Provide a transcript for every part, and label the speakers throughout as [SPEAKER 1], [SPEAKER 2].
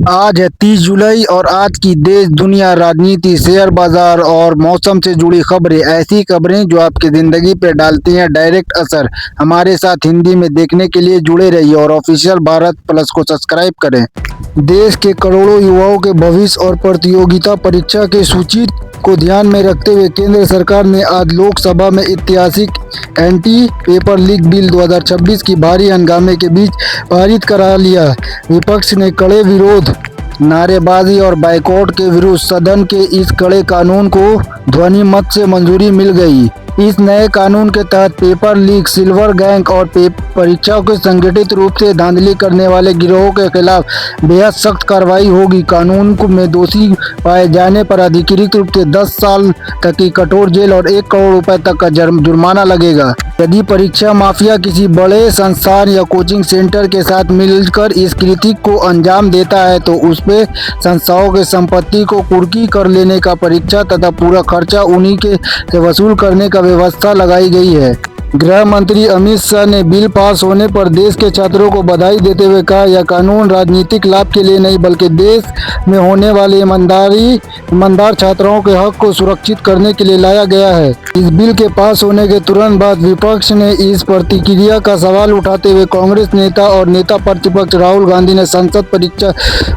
[SPEAKER 1] आज है 30 जुलाई और आज की देश दुनिया राजनीति शेयर बाजार और मौसम से जुड़ी खबरें। ऐसी खबरें जो आपकी ज़िंदगी पे डालती हैं डायरेक्ट असर। हमारे साथ हिंदी में देखने के लिए जुड़े रहिए और ऑफिशियल भारत प्लस को सब्सक्राइब करें। देश के करोड़ों युवाओं के भविष्य और प्रतियोगिता परीक्षा के सूची को ध्यान में रखते हुए केंद्र सरकार ने आज लोकसभा में ऐतिहासिक एंटी पेपर लीक बिल 2026 की भारी हंगामे के बीच पारित करा लिया। विपक्ष ने कड़े विरोध, नारेबाजी और बाइकआउट के विरुद्ध सदन के इस कड़े कानून को ध्वनि मत से मंजूरी मिल गई। इस नए कानून के तहत पेपर लीक, सिल्वर गैंग और परीक्षाओं के संगठित रूप से धांधली करने वाले गिरोहों के खिलाफ बेहद सख्त कार्रवाई होगी। कानून में दोषी पाए जाने पर अधिकृत रूप से 10 साल तक की कठोर जेल और 1 करोड़ रुपए तक का जुर्माना लगेगा। यदि परीक्षा माफिया किसी बड़े संस्थान या कोचिंग सेंटर के साथ मिलकर इस कृत्य को अंजाम देता है तो उस पे संस्थाओं के संपत्ति को कुर्की कर लेने का, परीक्षा तथा पूरा खर्चा उन्हीं के से वसूल करने का व्यवस्था लगाई गई है। गृह मंत्री अमित शाह ने बिल पास होने पर देश के छात्रों को बधाई देते हुए कहा, यह कानून राजनीतिक लाभ के लिए नहीं बल्कि देश में होने वाले ईमानदार छात्रों के हक को सुरक्षित करने के लिए लाया गया है। इस बिल के पास होने के तुरंत बाद विपक्ष ने इस प्रतिक्रिया का सवाल उठाते हुए कांग्रेस नेता और नेता प्रतिपक्ष राहुल गांधी ने संसद परीक्षा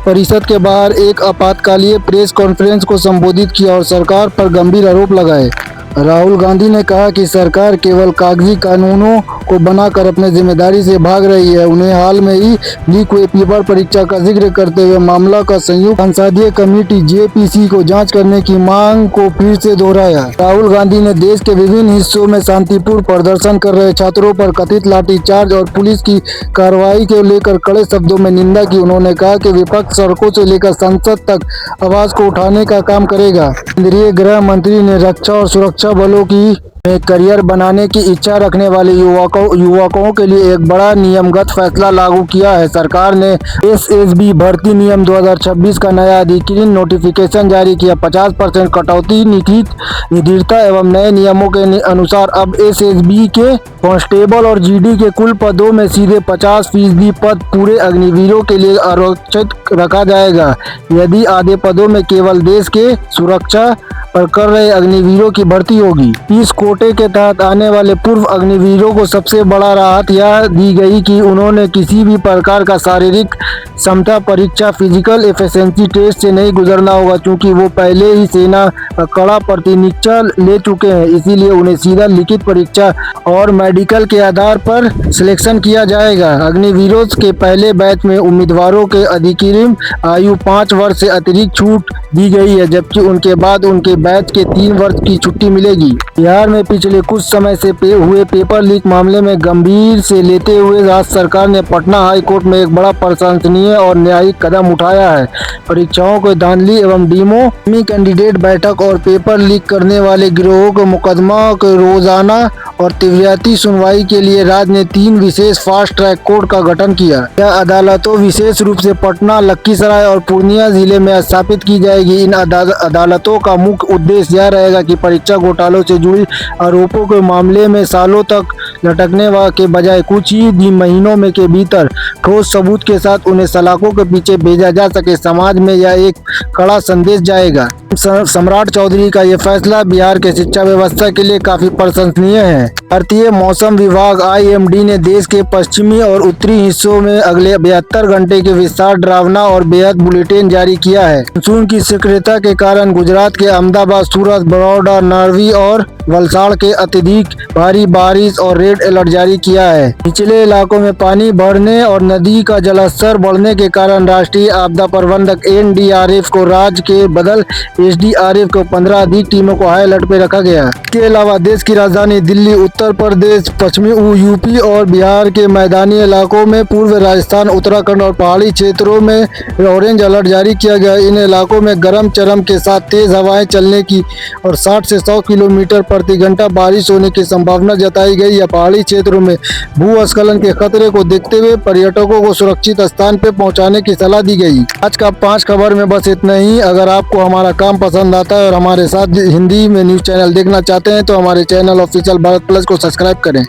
[SPEAKER 1] परिषद के बाहर एक आपातकालीन प्रेस कॉन्फ्रेंस को संबोधित किया और सरकार पर गंभीर आरोप लगाए। राहुल गांधी ने कहा कि सरकार केवल कागजी कानूनों को बनाकर अपनी जिम्मेदारी से भाग रही है। उन्हें हाल में ही लीक हुए पेपर परीक्षा का जिक्र करते हुए मामला का संयुक्त संसदीय कमेटी जेपीसी को जांच करने की मांग को फिर से दोहराया। राहुल गांधी ने देश के विभिन्न हिस्सों में शांतिपूर्ण प्रदर्शन कर रहे छात्रों पर कथित लाठीचार्ज और पुलिस की कार्रवाई को लेकर कड़े शब्दों में निंदा की। उन्होंने कहा कि विपक्ष सड़कों से लेकर संसद तक आवाज को उठाने का काम करेगा। केंद्रीय गृह मंत्री ने रक्षा और सुरक्षा बलों की करियर बनाने की इच्छा रखने वाले युवकों के लिए एक बड़ा नियमगत फैसला लागू किया है। सरकार ने एसएसबी भर्ती नियम 2026 का नया अधिकृत नोटिफिकेशन जारी किया। 50% कटौती, निधिरता एवं नए नियमों के अनुसार अब एसएसबी के कांस्टेबल और जीडी के कुल पदों में सीधे 50% पद पूरे अग्निवीरों के लिए आरक्षित रखा जाएगा। यदि आधे पदों में केवल देश के सुरक्षा पर कर रहे अग्निवीरों की भर्ती होगी। इस कोटे के तहत आने वाले पूर्व अग्निवीरों को सबसे बड़ा राहत यह दी गई कि उन्होंने किसी भी प्रकार का शारीरिक क्षमता परीक्षा, फिजिकल एफिशिएंसी टेस्ट से नहीं गुजरना होगा, क्योंकि वो पहले ही सेना का कड़ा प्रतिनिरीक्षण ले चुके हैं। इसीलिए उन्हें सीधा लिखित परीक्षा और मेडिकल के आधार पर सिलेक्शन किया जाएगा। अग्निवीरों के पहले बैच में उम्मीदवारों के अधिकृत आयु 5 वर्ष से अतिरिक्त छूट दी गई है, जबकि उनके बाद उनके बैच के 3 वर्ष की छुट्टी मिलेगी। बिहार में पिछले कुछ समय से हुए पेपर लीक मामले में गंभीर से लेते हुए राज्य सरकार ने पटना हाई कोर्ट में एक बड़ा प्रशंसनीय और न्यायिक कदम उठाया है। परीक्षाओं को धांधली एवं डीमो कैंडिडेट बैठक और पेपर लीक करने वाले गिरोहों के मुकदमा के रोजाना और तीव्रता सुनवाई के लिए राज्य ने 3 विशेष फास्ट ट्रैक कोर्ट का गठन किया। यह अदालतों विशेष रूप से पटना, लखीसराय और पूर्णिया जिले में स्थापित की जाएगी। इन अदालतों का मुख्य उद्देश्य यह रहेगा कि परीक्षा घोटालों से जुड़ी आरोपों के मामले में सालों तक लटकने के बजाय कुछ ही महीनों में के भीतर ठोस सबूत के साथ उन्हें सलाखों के पीछे भेजा जा सके। समाज में यह एक कड़ा संदेश जाएगा। सम्राट चौधरी का यह फैसला बिहार के शिक्षा व्यवस्था के लिए काफी प्रशंसनीय है। भारतीय मौसम विभाग IMD ने देश के पश्चिमी और उत्तरी हिस्सों में अगले 72 घंटे के विस्तार, डरावना और बेहद बुलेटिन जारी किया है। मानसून की सक्रियता के कारण गुजरात के अहमदाबाद, सूरत, बड़ौदा, नारवी और वलसाड़ के अत्यधिक भारी बारिश और रेड अलर्ट जारी किया है। निचले इलाकों में पानी भरने और नदी का जलस्तर बढ़ने के कारण राष्ट्रीय आपदा प्रबंधक NDRF को राज्य के बदल SDRF को 15 अधिक टीमों को हाई अलर्ट पे रखा गया। इसके अलावा देश की राजधानी दिल्ली, उत्तर प्रदेश, पश्चिमी यूपी और बिहार के मैदानी इलाकों में, पूर्व राजस्थान, उत्तराखंड और पहाड़ी क्षेत्रों में ऑरेंज अलर्ट जारी किया गया। इन इलाकों में गर्म चरम के साथ तेज हवाएं चलने की और 60 से 100 किलोमीटर प्रति घंटा बारिश होने की संभावना जताई गई है। पहाड़ी क्षेत्रों में भूस्खलन के खतरे को देखते हुए पर्यटकों को सुरक्षित स्थान पर पहुंचाने की सलाह दी गई। आज का 5 खबर में बस इतना ही। अगर आपको हमारा काम पसंद आता है और हमारे साथ हिंदी में न्यूज चैनल देखना चाहते हैं तो हमारे चैनल ऑफिशियल भारत प्लस को सब्सक्राइब करें।